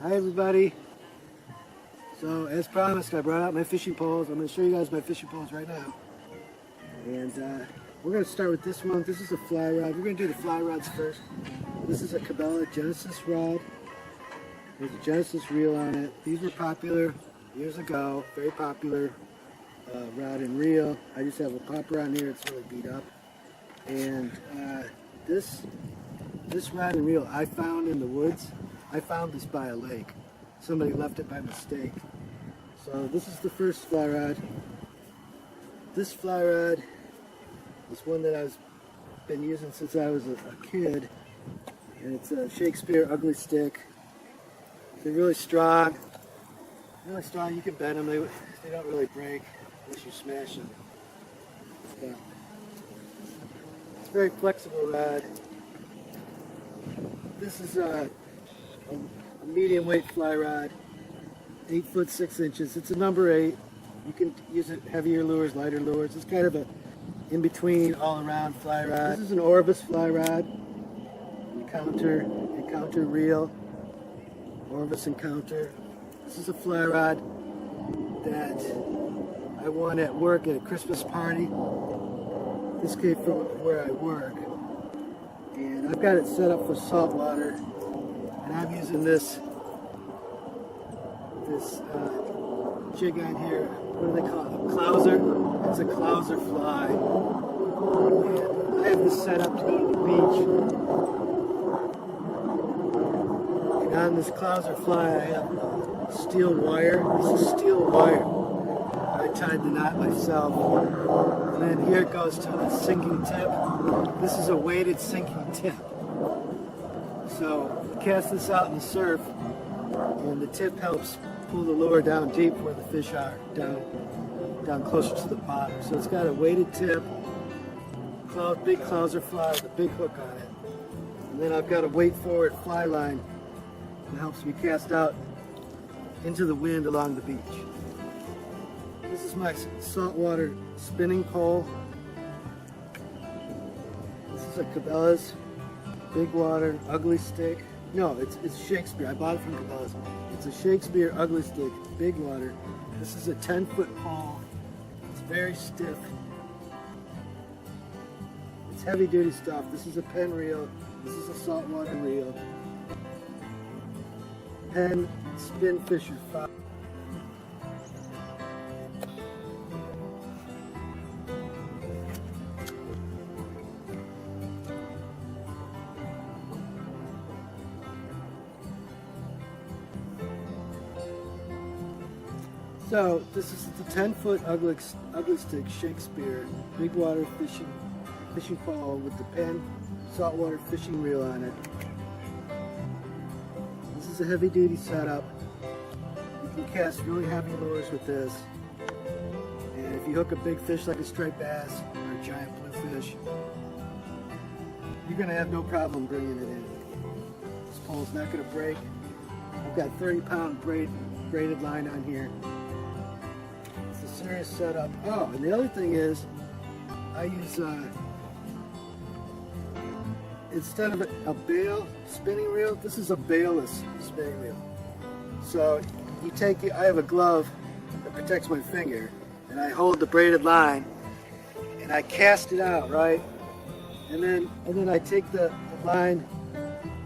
Hi everybody. So as promised, I brought out my fishing poles. I'm going to show you guys my fishing poles right now. And we're going to start with this one. This is a fly rod. We're going to do the fly rods first. This is a Cabela Genesis rod. There's a Genesis reel on it. These were popular years ago. Very popular rod and reel. I just have a popper on here. It's really beat up. And this rod and reel I found in the woods. I found this by a lake. Somebody left it by mistake. So this is the first fly rod. This fly rod is one that I've been using since I was a kid. And it's a Shakespeare ugly stick. They're really strong. Really strong. You can bend them. They don't really break unless you smash them. So, it's a very flexible rod. This is a medium weight fly rod, 8 foot 6 inches. It's a number 8. You can use it heavier lures, lighter lures. It's kind of a in-between, all-around fly rod. This is an Orvis fly rod. Encounter reel. Orvis Encounter. This is a fly rod that I won at work at a Christmas party. This came from where I work. And I've got it set up for saltwater. And I'm using this jig on here. What do they call it? A clouser. It's a clouser fly. And I have this set up to go to the beach. And on this clouser fly, I have steel wire. This is steel wire. I tied the knot myself. And then here it goes to the sinking tip. This is a weighted sinking tip. So cast this out in the surf, and the tip helps pull the lure down deep where the fish are, down closer to the bottom. So it's got a weighted tip, big clouser fly with a big hook on it. And then I've got a weight forward fly line that helps me cast out into the wind along the beach. This is my saltwater spinning pole. This is a Cabela's Big Water Ugly Stick. No, it's Shakespeare. I bought it from Cabela's. It's a Shakespeare Ugly Stick, Big Water. This is a 10-foot pole. It's very stiff. It's heavy-duty stuff. This is a Penn reel. This is a saltwater reel. Penn Spin Fisher 5. So this is the 10-foot ugly stick Shakespeare Big Water fishing pole with the Penn saltwater fishing reel on it. This is a heavy-duty setup. You can cast really heavy lures with this. And if you hook a big fish like a striped bass or a giant bluefish, you're going to have no problem bringing it in. This pole's not going to break. I've got 30-pound braided line on here. Serious setup. Oh, and the other thing is, I use instead of a bail spinning reel, this is a bailless spinning reel. So I have a glove that protects my finger, and I hold the braided line, and I cast it out, right? And then I take the line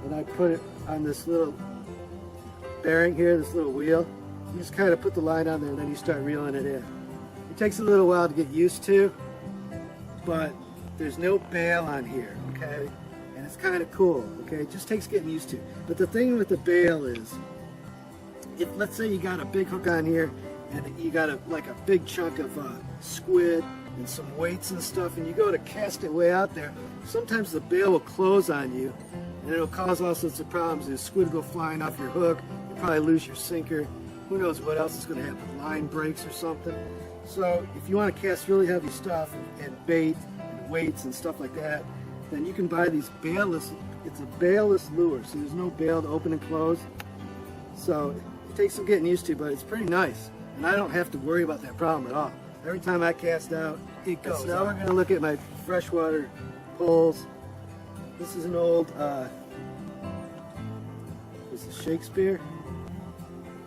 and I put it on this little bearing here, this little wheel. You just kind of put the line on there, and then you start reeling it in. It takes a little while to get used to, but there's no bail on here, okay? And it's kind of cool, okay? It just takes getting used to. But the thing with the bail is, if let's say you got a big hook on here, and you got like a big chunk of squid and some weights and stuff, and you go to cast it way out there, sometimes the bail will close on you, and it'll cause all sorts of problems. The squid will go flying off your hook, you probably lose your sinker. Who knows what else is going to happen? Line breaks or something. So if you want to cast really heavy stuff and bait and weights and stuff like that, then you can buy these bailless. It's a bailless lure, so there's no bail to open and close. So it takes some getting used to, but it's pretty nice. And I don't have to worry about that problem at all. Every time I cast out, it goes. So now we're going to look at my freshwater poles. This is an old, this is Shakespeare.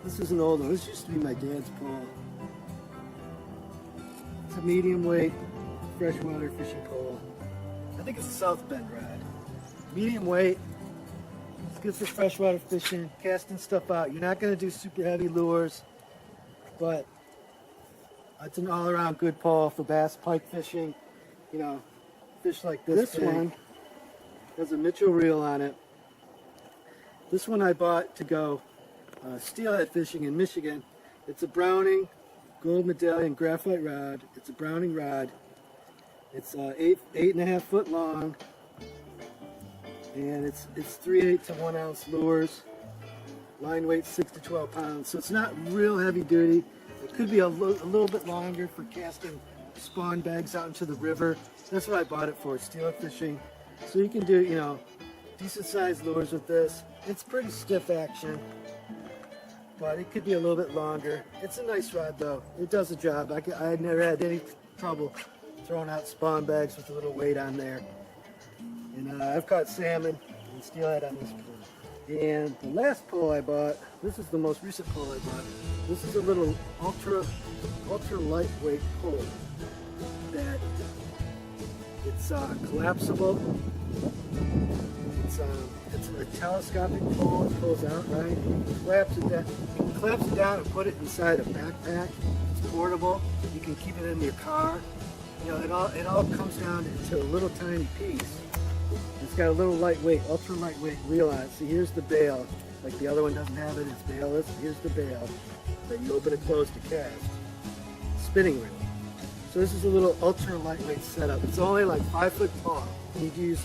This is an old one. This used to be my dad's pole. It's a medium weight freshwater fishing pole. I think it's a South Bend rod. Medium weight. It's good for freshwater fishing, casting stuff out. You're not going to do super heavy lures, but it's an all-around good pole for bass, pike fishing. You know, fish like this one has a Mitchell reel on it. This one I bought to go steelhead fishing in Michigan. It's a Browning gold medallion graphite rod. It's a Browning rod. It's 8.5 foot long, and it's 3/8 to 1 ounce lures. Line weight 6 to 12 pounds, so it's not real heavy duty. It could be a little bit longer for casting spawn bags out into the river. That's what I bought it for, steelhead fishing. So you can do, you know, decent sized lures with this. It's pretty stiff action, but it could be a little bit longer. It's a nice rod though. It does the job. I never had any trouble throwing out spawn bags with a little weight on there. And I've caught salmon and steelhead on this pole. And the last pole I bought, this is the most recent pole I bought. This is a little ultra lightweight pole that it's collapsible. It's a telescopic pole. It pulls out, right? You collapse it down and put it inside a backpack. It's portable. You can keep it in your car. You know, it all comes down into a little tiny piece. It's got a little lightweight, ultra lightweight reel on it. See, here's the bail. Like the other one doesn't have it, it's bailless. Here's the bail that you open and close to cast. Spinning reel. So this is a little ultra lightweight setup. It's only like 5 foot tall. You'd use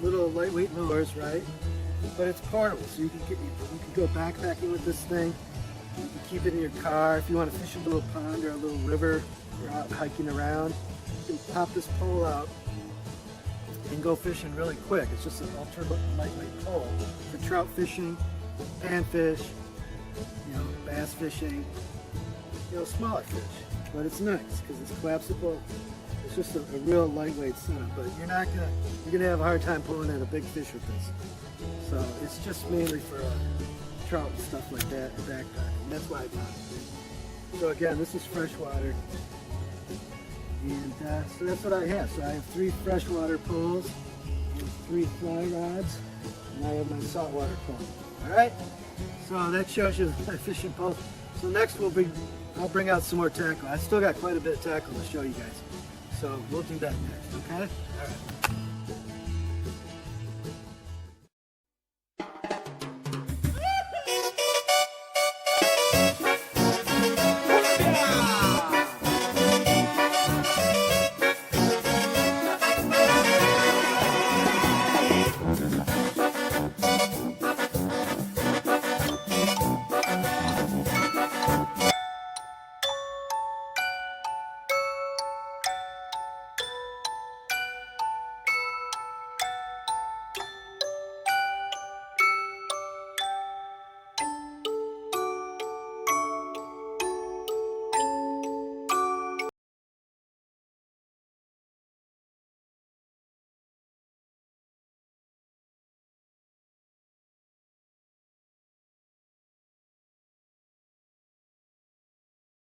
little lightweight lures, right? But it's portable, so you can go backpacking with this thing. You can keep it in your car. If you want to fish a little pond or a little river, or out hiking around, you can pop this pole out and go fishing really quick. It's just an ultra lightweight pole for trout fishing, panfish, you know, bass fishing, you know, smaller fish. But it's nice because it's collapsible. It's just a real lightweight setup. But you're gonna have a hard time pulling in a big fish with this. So it's just mainly for trout and stuff like that, and backpacking. That's why I bought it. So again, this is freshwater. And so that's what I have. So I have 3 freshwater poles, and 3 fly rods, and I have my saltwater pole. All right. So that shows you my fishing pole. So next I'll bring out some more tackle. I still got quite a bit of tackle to show you guys. So we'll do that next. Okay. All right.